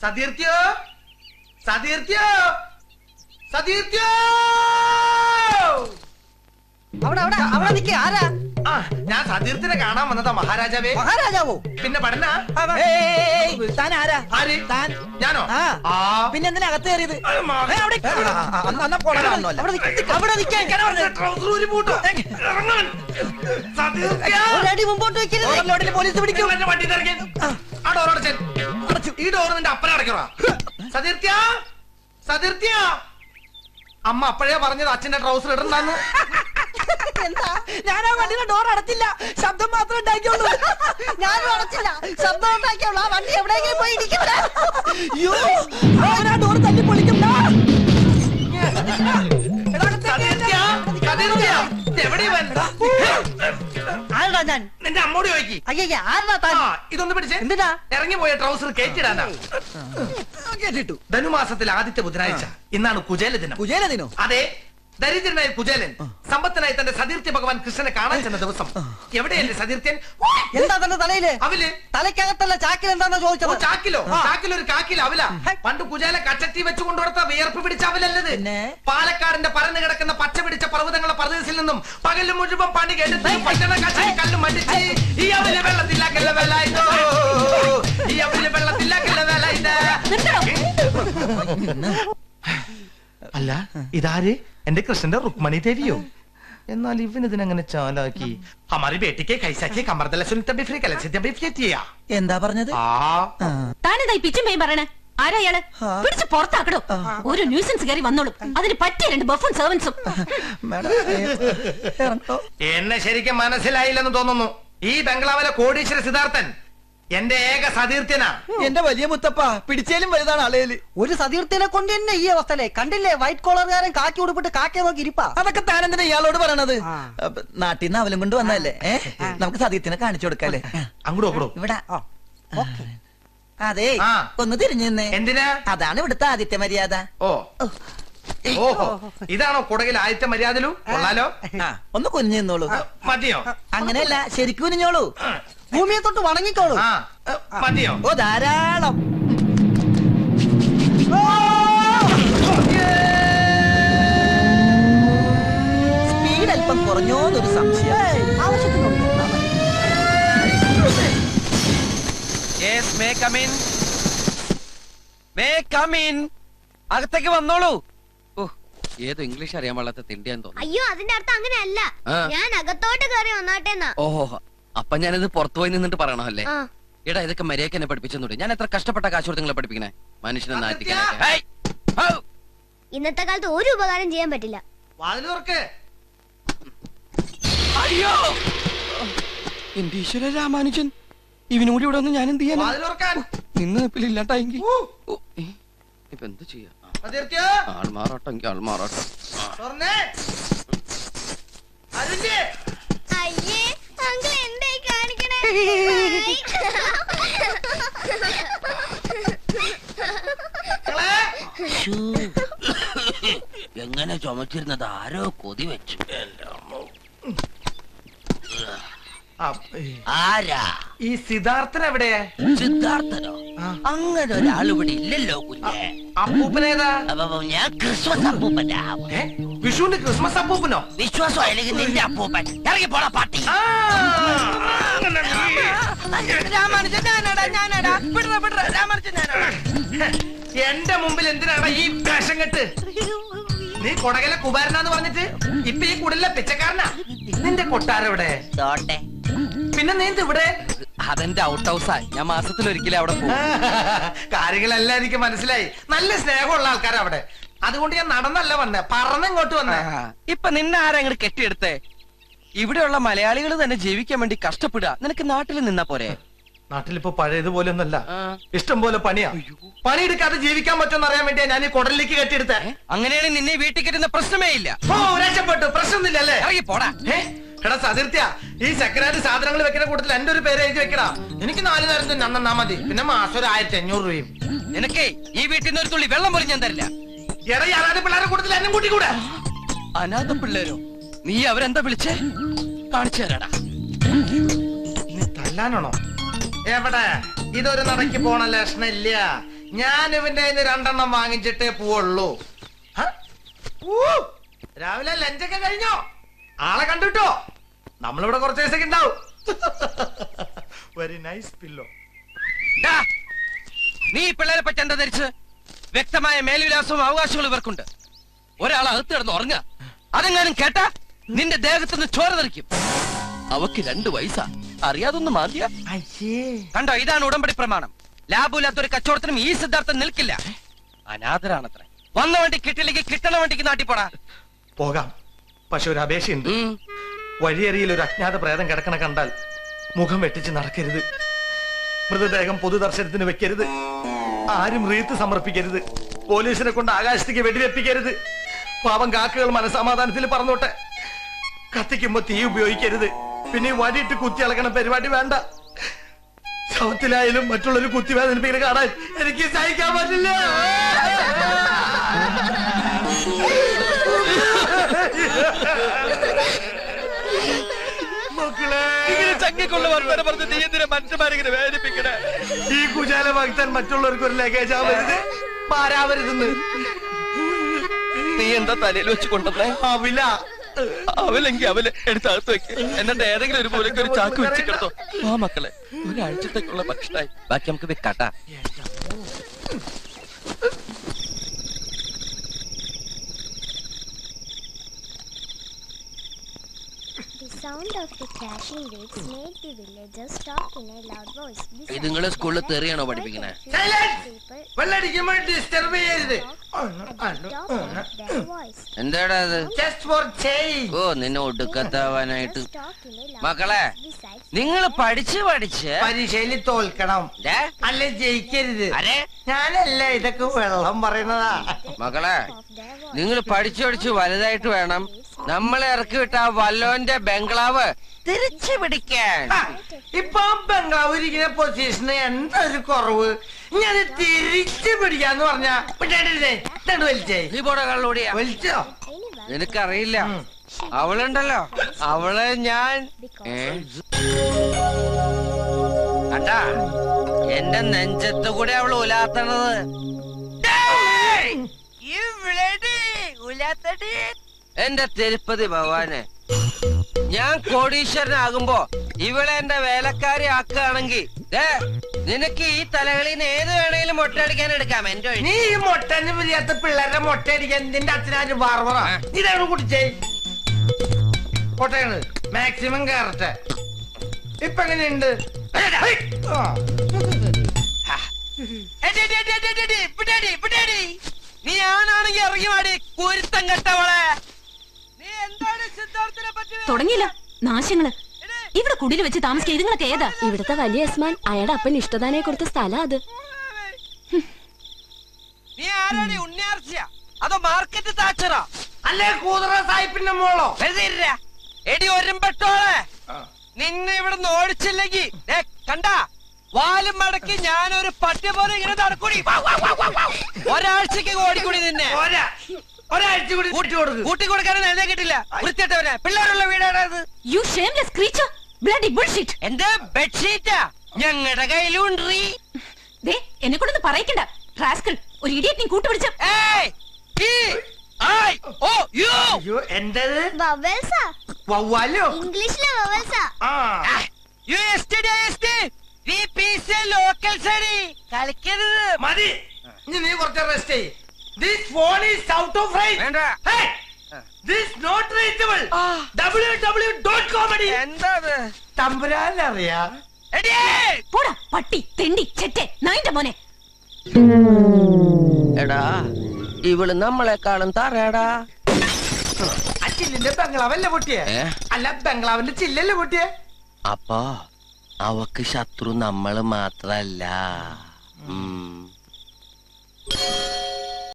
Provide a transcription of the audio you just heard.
സതീർത്യോ സതീർത്യോ സതീർത്യോ ആരാ? ഞാൻ സതീർത്ഥനെ കാണാൻ വന്നതാ മഹാരാജാവേ. മഹാരാജാവോ? പിന്നെ പഠന താൻ ആരാ? താൻ ഞാനോ? പിന്നെ എന്തിനാ അകത്ത് കയറിയത്? മുമ്പോട്ട് വെക്കരുത്, പോലീസ് പിടിക്കും. ആ ഡോറടച്ചു. ഈ ഡോറ് നിന്റെ അപ്പനെ അടയ്ക്കറ. സതീർത്യ സതീർത്യ അമ്മ അപ്പഴേ പറഞ്ഞത് അച്ഛന്റെ ട്രൗസർ ഇടണ്ടെന്ന്. എന്താ? ഞാൻ ആ വണ്ടിയുടെ ഡോർ അടച്ചില്ല, ശബ്ദം മാത്രം ഉണ്ടാക്കിയുള്ളൂ. ഞാനും അടച്ചില്ല, ശബ്ദം ഉണ്ടാക്കിയുള്ളൂ. ആ വണ്ടി എവിടെയെങ്കിലും പോയി ഇരിക്കട്ടെ. ഡോർ തല്ലി പൊളിക്കും. ആരടാ ഞാൻ? നിന്റെ അമ്മോട് ചോദിക്കി. അയ്യ ആരടാ താൻ? ഇതൊന്ന് പിടിച്ചേ. എന്തിനാ? ഇറങ്ങിപ്പോയ ട്രൗസർ കയറ്റിടാനാ. കേട്ടിട്ടു. ധനുമാസത്തിൽ ആദ്യത്തെ ബുധനാഴ്ച. ഇന്നാണ് കുചേല ദിനം. കുചേല ദിനോ? അതെ, ദരിദ്രനായ കുചേലൻ സമ്പത്തനായി തന്റെ സതീർത്യ ഭഗവാൻ കൃഷ്ണനെ കാണാൻ ചെന്ന ദിവസം. എവിടെയല്ലേ സതീർത്ഥ്യൻ? എന്താ തന്റെ തലയില്? അവല്. തലയ്ക്കകത്തല്ല, ചാക്കിൽ എന്താണെന്ന് ചോദിച്ചത്. ചാക്കിലോ? ചാക്കിലൊരു കാക്കില അവല. പണ്ട് കുചേല കച്ചത്തി വെച്ചു കൊണ്ടുകൊടുത്ത വിയർപ്പ് പിടിച്ച അവലല്ലത്. പാലക്കാടിന്റെ പരന്നു കിടക്കുന്ന പച്ച പിടിച്ച പർവ്വതങ്ങളെ പ്രദേശത്തിൽ നിന്നും പകല് മുഴുവൻ പണി കേട്ടിട്ട് പട്ടണ കച്ചി കല്ലും മണ്ടിച്ച് ഈ അവല് വെള്ളത്തിലാക്കല്ല വെള്ളായിട്ടോ, ഈ അവല് വെള്ളത്തിലാക്കല്ല വെള്ളായിട്ട്. അല്ല, ഇതാര്? എന്റെ കൃഷ്ണന്റെ രുക്മണി ദേവിയോ? എന്നാൽ ഇവനിതിനങ്ങനെ ചാലാക്കി. ഹമാരി ബേട്ടിക്ക് കൈസാക്കി കമർദല സുനിത ബിഫ്രി കലസിത ബിഫ്രിയ. എന്താ പറഞ്ഞത്? താനെന്തായി പിച്ചും പേയും പറയണേ? ആരാ ഇയാള്? പിടിച്ച് പുറത്താക്കടോ. ഒരു ന്യൂസൻസ് കയറി വന്നോളും. അതിന് പറ്റിയ രണ്ട് ബഫും സെർവൻസും. എന്നെ ശരിക്കും മനസ്സിലായില്ലെന്ന് തോന്നുന്നു. ഈ ബംഗ്ലാവിലെ കോടീശ്വര സിദ്ധാർത്ഥൻ എന്റെ ഏക സതീർത്ഥ്യനാ. എന്റെ വലിയ മുത്തപ്പ, പിടിച്ചാലും വലുതാണ് ആളേല്. ഒരു സതീർത്ഥ്യനെ കൊണ്ട് തന്നെ ഈ അവസ്ഥയിലെ കണ്ടില്ലേ? വൈറ്റ് കോളറുകാരൻ കാക്കി ഉടുപ്പിട്ട് കാക്കയെ നോക്കി ഇരിപ്പാ. അതൊക്കെ താനെന്തിനാ ഇയാളോട് പറയണത്? നാട്ടിൽ നിന്ന് അവലും കൊണ്ട് വന്നല്ലേ. നമുക്ക് സതീർത്ഥ്യനെ കാണിച്ചു കൊടുക്കാല്ലേ? അങ്ങോട്ടോ ഇവിടെ. അതെ, ഒന്ന് തിരിഞ്ഞു നിന്നേ. എന്തിനാ? അതാണ് ഇവിടുത്തെ ആദിത്യ മര്യാദ. ഓഹോ, ഇതാണോ കുടകിൽ ആദിത്യ മര്യാദലു? കൊള്ളാലോ. ഒന്ന് കുനിഞ്ഞു നിന്നോളൂ. മതിയോ? അങ്ങനെയല്ല, ശരിക്കും കുനിഞ്ഞോളൂ. ഭൂമിയെ തൊട്ട് വണങ്ങിക്കോളൂ. മതിയോ? ഓ, ധാരാളം. സ്പീഡ് അല്പം കുറഞ്ഞോന്നൊരു സംശയം. ആവശ്യത്തിനുണ്ട്. അകത്തേക്ക് വന്നോളൂ. ഏതോ ഇംഗ്ലീഷ് അറിയാൻ പാടാത്ത തിണ്ടിയാൻ തോന്നുന്നു. അയ്യോ, അതിന്റെ അർത്ഥം അങ്ങനെയല്ല. ഞാൻ അകത്തോട്ട് കയറി വന്നോട്ടെന്നാ. ഓഹോ, അപ്പൊ ഞാനിത് പുറത്തു പോയി നിന്നിട്ട് പറയണല്ലേ? എടാ, ഇതൊക്കെ മര്യാദക്ക് എന്നെ പഠിപ്പിച്ചെന്നൂടെ? ഞാൻ എത്ര കഷ്ടപ്പെട്ട കാശ് കൊടുത്ത് നിങ്ങളെ പഠിപ്പിക്കണേ? മനുഷ്യനെ നാറ്റിക്കാനൊക്കെ. ഇന്നത്തെ കാലത്ത് ഒരു ഉപകാരം ചെയ്യാൻ പറ്റില്ല. അയ്യോ, എന്റെ ഈശ്വര രാമാനുജൻ, ഇവനൂടി ഇവിടെ വന്ന് ഞാൻ എന്ത് ചെയ്യാൻ? നിന്ന് ഇല്ലാട്ടായെങ്കിൽ ഇപ്പൊ എന്ത് ചെയ്യാ? ആൾമാറാട്ടെങ്കിൽ ആൾമാറാട്ടം. അയ്യേ, അങ്കിൾ എന്തായി കാണിക്കണേ? എങ്ങനെ ചുമച്ചിരുന്നത് ആരോ കൊതി വെച്ചു. ആരാ ഈ സിദ്ധാർത്ഥൻ എവിടെയാ? സിദ്ധാർത്ഥനോ? അങ്ങനെ ഒരാൾ ഇവിടെ ഇല്ലല്ലോ കുഞ്ഞെ. അപ്പൂപ്പനേതാ? ഞാൻ ക്രിസ്മസ് അപ്പൂപ്പനാ. വിഷുവിന്റെ ക്രിസ്മസ് അപ്പൂപ്പനോ? വിശ്വാസം അല്ലെങ്കിൽ നിന്റെ അപ്പൂപ്പൻ. ഇറങ്ങി പോടാ പാട്ടി. എന്റെ മുമ്പിൽ എന്തിനാണ് ഈ വേഷം കെട്ട്? നീ കൊടകലെ കുബാരനാന്ന് പറഞ്ഞിട്ട് ഇപ്പൊ ഈ കുടലിലെ പിച്ചക്കാരനാ. നിന്റെ കൊട്ടാരെവിടെ? പിന്നെ നീ ഇവിടെ? അതെന്റെ ഔട്ട് ഹൗസാ. ഞാൻ മാസത്തിലൊരിക്കലും അവിടെ പോകും. കാര്യങ്ങളെല്ലാം എനിക്ക് മനസ്സിലായി. നല്ല സ്നേഹമുള്ള ആൾക്കാരാ അവിടെ. അതുകൊണ്ട് ഞാൻ നടന്നല്ല വന്നേ, പറന്നിങ്ങോട്ട് വന്നേ. ഇപ്പൊ നിന്നെ ആരാ അങ്ങോട്ട് കെട്ടിയെടുത്തേ? ഇവിടെയുള്ള മലയാളികൾ തന്നെ ജീവിക്കാൻ വേണ്ടി കഷ്ടപ്പെടുക. നിനക്ക് നാട്ടിൽ നിന്നാ പോരെ? നാട്ടിലിപ്പോ പഴയതുപോലെ ഒന്നല്ല, ഇഷ്ടം പോലെ പണിയാ. പണിയെടുക്കാതെ ജീവിക്കാൻ പറ്റുമെന്ന് അറിയാൻ വേണ്ടിയാ ഞാൻ ഈ കുടലിലേക്ക് കെട്ടിയെടുത്തേ. അങ്ങനെയാണെങ്കിൽ നിന്നെ വീട്ടിൽ കെട്ടുന്ന പ്രശ്നമേ ഇല്ല. ഓ, രക്ഷപ്പെട്ടു. പ്രശ്നമൊന്നുമില്ലല്ലേ? ഇറങ്ങി പോടാ. എടാ സതീർത്യ, ഈ സെക്രട്ടറി സാധനങ്ങൾ വെക്കുന്ന കൂട്ടത്തിൽ എന്റെ ഒരു പേര് എഴുതി വെക്കടാ. എനിക്ക് 4 നേരത്തെ നന്നാ മതി. പിന്നെ മാസം ഒരു 1500 രൂപയും. നിനക്കേ ഈ വീട്ടിൽ നിന്ന് ഒരു തുള്ളി വെള്ളം പോലും ഞാൻ തരില്ല. എടാ, അനാഥ പിള്ളേരെ കൂട്ടത്തിൽ എന്നെ കൂട്ടിക്കൂടെ? അനാഥ പിള്ളേരോ? നീ അവരെന്താ വിളിച്ചേ? കാണിച്ചു തരാടാ. നീ തല്ലാനാണോ? എവിടെ? ഇതൊരു നടക്ക് പോണ ലക്ഷണം ഇല്ല. ഞാൻ ഇവന്റെ കയ്യിന്ന് 2 എണ്ണം വാങ്ങിച്ചിട്ടേ പോവുള്ളൂ. രാവിലെ ലഞ്ചൊക്കെ കഴിഞ്ഞോ? ആളെ കണ്ടുട്ടോ? നമ്മളിവിടെ കുറച്ച് ദിവസമൊക്കെ ഉണ്ടാവും. Very nice pillow. നീ പിള്ളേരെ പറ്റി എന്താ ധരിച്ച്? വ്യക്തമായ മേൽവിലാസവും അവകാശങ്ങളും ഇവർക്കുണ്ട്. ഒരാൾ അകത്ത് കിടന്ന് ഉറങ്ങുക, അതെങ്ങാനും കേട്ടാ നിന്റെ ദേഹത്തുനിന്ന് ചോര തെറിക്കും. അവക്ക് 2 വയസ്സാ, അറിയാതൊന്നും മാതിയ. കണ്ടോ, ഇതാണ് ഉടമ്പടി പ്രമാണം. ലാഭമില്ലാത്തൊരു കച്ചവടത്തിനും ഈ സിദ്ധാർത്ഥം നിൽക്കില്ല. അനാഥരാണത്ര. വന്ന വണ്ടി കിട്ടില്ലെങ്കിൽ കിട്ടണ വണ്ടിക്ക് നാട്ടി പോടാ. പോകാം, പക്ഷെ ഒരു അപേക്ഷയുണ്ട്. വഴിയരിയിൽ ഒരു അജ്ഞാത പ്രേതം കിടക്കണ കണ്ടാൽ മുഖം വെട്ടിച്ച് നടക്കരുത്. മൃതദേഹം പൊതുദർശനത്തിന് വെക്കരുത്. ആരും റീത്ത് സമർപ്പിക്കരുത്. പോലീസിനെ കൊണ്ട് ആകാശത്തേക്ക് വെടിവെപ്പിക്കരുത്. പാവം കാക്കകൾ മനസമാധാനത്തിൽ പറഞ്ഞോട്ടെ. കത്തിക്കുമ്പോ തീ ഉപയോഗിക്കരുത്. പിന്നെ വടിയിട്ട് കുത്തി അളക്കണ പരിപാടി വേണ്ട. ശവത്തിലായാലും മറ്റുള്ളൊരു കുത്തിവേദനിപ്പിക്കുന്ന കാണാൻ എനിക്ക് സഹിക്കാൻ പറ്റില്ല. ഈ കുശാല ഭക്തൻ മറ്റുള്ളവർക്ക് ഒരു ലഗേജ് ആവരുത്, പാരാവരുതെന്ന്. നീ എന്താ തലയിൽ വെച്ച് കൊണ്ടുവന്നേ? ആവില്ല. അവലെങ്കിൽ അവല് എടുത്തകത്ത് വെക്ക്. എന്നിട്ട് ഏതെങ്കിലും ഒരു മൂലക്ക് ഒരു ചാക്ക് വെച്ച് കിടത്തോ. ആ മക്കളെ, ഒരാഴ്ചത്തേക്കുള്ള ഭക്ഷണമായി. ബാക്കി നമുക്ക് വെക്കാട്ടാ. ഇത് നിങ്ങളെ സ്കൂളിൽ തെറിയാണോ പഠിപ്പിക്കണേ? വെള്ളടിക്കുമ്പോൾ ഡിസ്റ്റർബ് ചെയ്യരുത്. എന്താടാ അത്? Just for change. ഓ, നിന്നെ ഒടുക്കത്താവാനായിട്ട്. മക്കളെ, നിങ്ങൾ പഠിച്ച് പരീക്ഷയിൽ തോൽക്കണം, അല്ലെ ജയിക്കരുത്. ഞാനല്ല ഇതൊക്കെ വെള്ളം പറയുന്നതാ. മക്കളെ, നിങ്ങൾ പഠിച്ചു വലുതായിട്ട് വേണം നമ്മളെ ഇറക്കി വിട്ട ആ വല്ലോന്റെ ബംഗ്ലാവ് തിരിച്ചു പിടിക്കാൻ. ഇപ്പൊ ബംഗ്ലാവ് ഇരിക്കുന്ന പൊസിഷന് എന്താ ഒരു കുറവ്? ഞാൻ തിരിച്ചു പിടിക്കാന്ന് പറഞ്ഞാ വലിച്ചേ. നീ പോടാ കള്ളോടിയാ. വലിച്ചോ? നിനക്കറിയില്ല, അവളുണ്ടല്ലോ, അവളെ ഞാൻ കണ്ടാ എന്റെ നെഞ്ചത്ത് കൂടെ അവള് ഉലാത്തണത്. എന്റെ തിരുപ്പതി ഭഗവാനെ, ഞാൻ കോടീശ്വരനാകുമ്പോ ഇവളെ എന്റെ വേലക്കാരി ആക്കുകയാണെങ്കിൽ നിനക്ക് ഈ തലകളിന്ന് ഏത് വേണേലും മൊട്ടയടിക്കാൻ എടുക്കാം. എന്റെ നീ ഈ മൊട്ടന് പിരിയാത്ത പിള്ളേരുടെ മൊട്ടയടിക്കാൻ നിന്റെ അച്ഛനാര് ബാർബറ? ഇതാണ് കുടിച്ചേ പൊട്ടയാണ്. മാക്സിമം കയറട്ടെ. ഇപ്പൊ എങ്ങനെയുണ്ട്? നീ ആണാണെങ്കിൽ ഇറങ്ങി വാടി കുരുത്തം കെട്ടവളെ. നീ എന്താണ് സിദ്ധാർത്ഥിനെ പറ്റി തുടങ്ങിയില്ല നാശങ്ങള്. ഇവിടെ കുടില് വെച്ച് താമസിക്കുക ഇതുങ്ങളൊക്കെ ഏതാ? ഇവിടുത്തെ വലിയ യസ്മാൻ അയാളുടെ അപ്പൻ ഇഷ്ടദാനെ കൊടുത്ത സ്ഥലം അത്. നീ ആരാടി? ഉണ്ണിയാർച്ചയാ അതോ മാർക്കറ്റ് താച്ചറാ? അല്ലേ കൂതറ സാഹിബിന്റെ മോളോ? എടി ഒരുമ്പെട്ടോളെ, നിന്നെ ഇവിടെ ഓടിച്ചില്ലെങ്കിൽ കണ്ടാ വാലും മടക്കി ഞാനൊരു പട്ടി പോലെ ഇങ്ങനെ നടക്കൂടി. ഒരാഴ്ചക്ക് ഓടിക്കൂടി നിന്നെ. ഒരാഴ്ച കൂടി കൂട്ടി കൊടുക്കാനും എന്നെ കിട്ടില്ല. വൃത്തിയിട്ടവനെ പിള്ളേരുള്ള വീടാണത്. You shameless creature, bloody bullshit. എന്റെ ബെഡ്ഷീറ്റാ ഞങ്ങളുടെ കയ്യിലുണ്ട്. ദേ എന്നെ കൊണ്ടൊന്ന് പറയിക്കണ്ട റാസ്കൽ. ഒരു ഇഡിയറ്റ് നീ കൂട്ടുപിടിച്ച. എന്തത്? വവ്വാലോ? ഇംഗ്ലീഷിലെ വവ്വാൽസാ. കളിക്കരുത്. മതി, നീ കുറച്ച് റെസ്റ്റ് ചെയ്യ്. This phone is out of range. വേണ്ട. Hey, this not reachable. www.comedy. എന്താ തമ്പുരാനറിയാ? പോടാ പട്ടി തെണ്ടി ചെറ്റെ നായിന്റെ മോനെ. എടാ, ഇവള് നമ്മളെക്കാളും തറയടാ. ആ ചില്ലിന്റെ ബംഗ്ലാവല്ലേ പൊട്ടിയേ? അല്ല, ബംഗ്ലാവിന്റെ ചില്ലല്ലേ പൊട്ടിയേ? അപ്പൊ അവക്ക് ശത്രു നമ്മള് മാത്രല്ല.